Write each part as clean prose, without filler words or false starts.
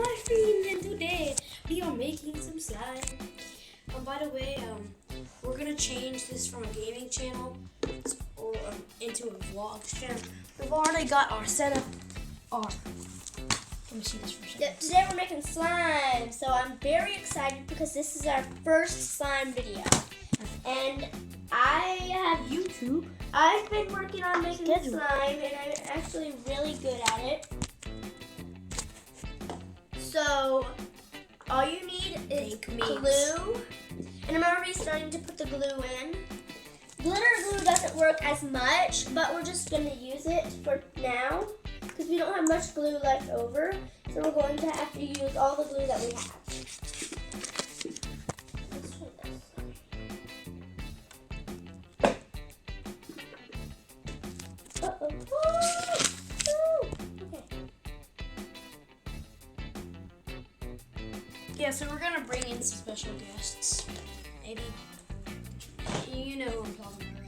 my feet, and today we are making some slime. By the way, we're gonna change this from a gaming channel into a vlog channel. We've already got our setup. Let me see this for a second. Today we're making slime, so I'm very excited because this is our first slime video. And I have YouTube. I've been working on making Schedule. slime, and I'm actually really good at it. So all you need is glue. And I'm already starting to put the glue in. Glitter glue doesn't work as much, but we're just going to use it for now because we don't have much glue left over. So we're going to have to use all the glue that we have. Let's try this. Uh-oh. Woo! Okay. Yeah, so we're gonna bring in some special guests. Maybe you know who I'm talking about,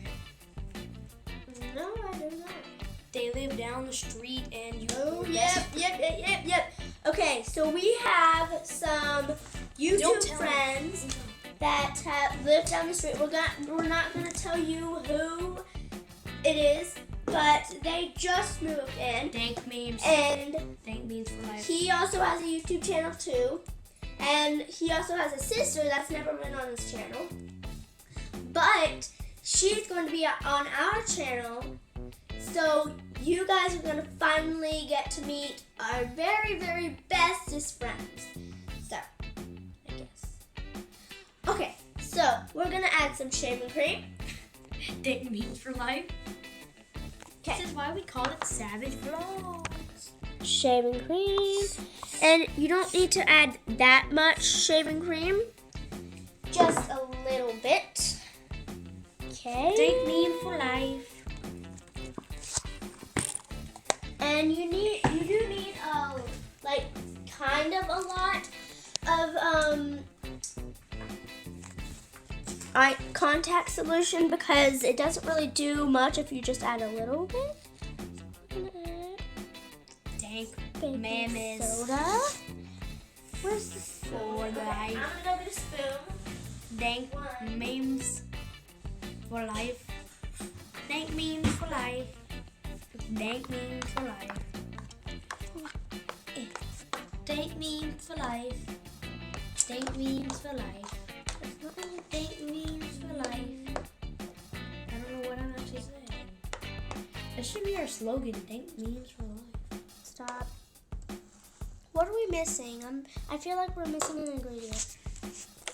right? No, I don't know. They live down the street, and you. Oh, yep. Okay, so we have some YouTube friends that have lived down the street. We're not gonna tell you who it is, but they just moved in. Dank memes. And Dank memes for life. he also has a YouTube channel too. And he also has a sister that's never been on this channel. But she's going to be on our channel. So you guys are going to finally get to meet our very, very bestest friends. So, I guess. Okay, so we're going to add some shaving cream. Dank memes for life. Okay. This is why we call it Savage Vlogs. Shaving cream. And you don't need to add that much shaving cream. Just a little bit. Okay. Dank meme for life. And you do need kind of a lot of contact solution because it doesn't really do much if you just add a little bit. Dank Baking memes soda. Where's the soda? for life. I'm gonna go get a spoon. Dank memes for life. Dank memes for life. Dank memes for life. Dank memes for life. Dank memes for life. Dank memes for life. I don't know what I'm actually saying. That should be our slogan. Dank memes for life. Stop. What are we missing? I feel like we're missing an ingredient.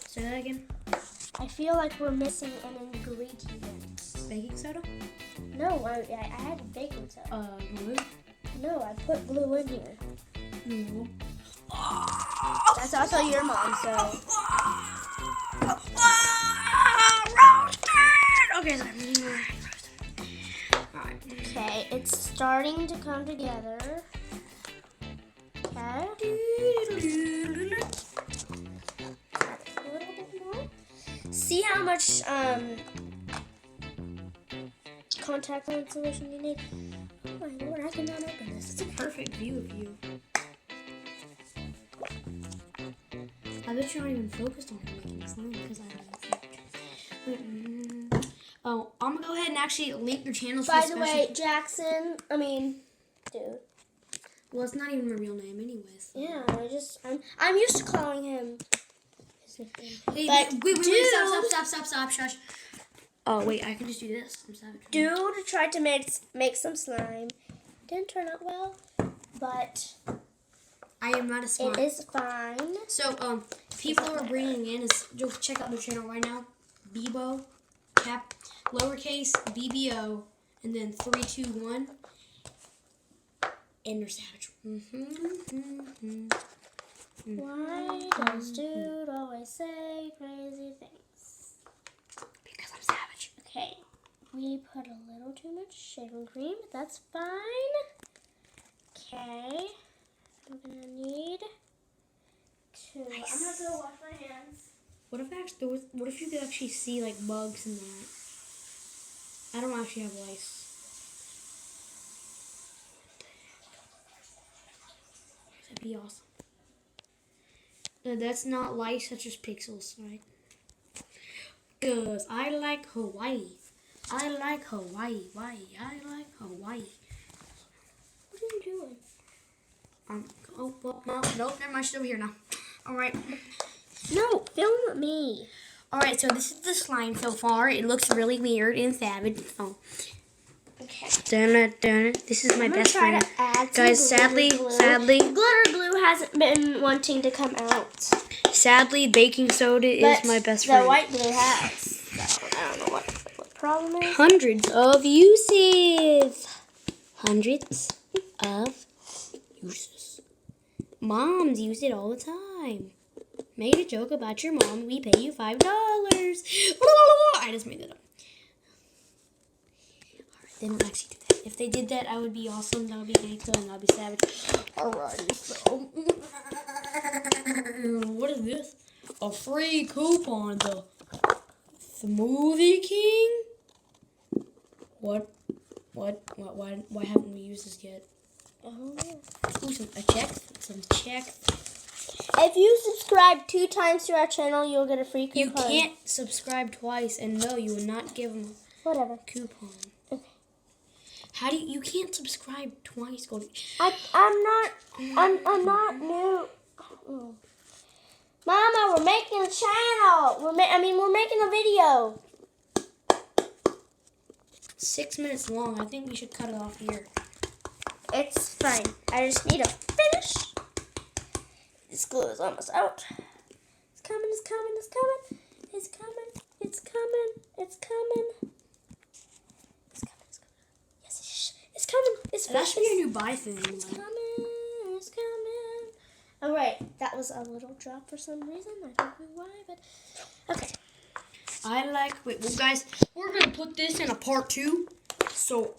Say that again. I feel like we're missing an ingredient. Baking soda? No, I had baking soda. Glue? No, I put glue in here. No. That's also your mom, so. Roasted! Okay, so alright. Okay, it's starting to come together. Okay. A little bit more. See how much contact lens solution you need? Oh my lord, I cannot open this. It's a perfect view of you. I bet you're not even focused on making slime because I don't know. Oh, I'm gonna go ahead and actually link your channels. By the way, Jackson, dude. Well, it's not even my real name, anyways. Yeah, I'm used to calling him his nickname. Hey, But wait, dude- stop, shush. Oh wait, I can just do this. I'm savage. Dude tried to make some slime. Didn't turn out well, but I am not a smart. it is fine. So, people we're bringing in is just check out the channel right now. Bebo, lowercase BBO, and then 321, and they're savage. Why does dude always say crazy things? Because I'm savage. Okay, we put a little too much shaving cream, but that's fine. Okay, I'm gonna need to. Nice. I'm gonna go wash my hands. What if you could actually see like bugs in that? I don't actually have lice. That'd be awesome. That's not light such as pixels, right? Cause I like Hawaii. I like Hawaii. Why? I like Hawaii. What are you doing? Oh, well, nope, never mind. She's over here now. All right. No, film me. All right. So this is the slime so far. It looks really weird and savage. Oh. Okay. Dun. This is my I'm gonna best try friend. to add some Guys, glitter glue. sadly, Glitter glue hasn't been wanting to come out. baking soda is my best friend. The white glue has. So I don't know what the problem is. Hundreds of uses. Hundreds of uses. Moms use it all the time. Made a joke about your mom. We pay you $5. I just made that up. Alright, they don't actually do that. If they did that, I would be awesome. That would be gangsta and I'd be savage. Alrighty, so. What is this? A free coupon. The Smoothie King? What? Why haven't we used this yet? Oh. Ooh, some check. If you subscribe 2 times to our channel, you'll get a free coupon. You can't subscribe twice, and no, you will not give them Whatever. a coupon. Okay. How do you can't subscribe twice, Goldie? I'm not new. Oh. Mama, we're making a channel. We're making a video. 6 minutes long. I think we should cut it off here. It's fine. I just need to finish. This glue is almost out. It's coming. Yes, it's coming. That should be a new buy thing. It's coming. All right, that was a little drop for some reason. I don't know why, but okay. Well, guys, we're gonna put this in a part 2. So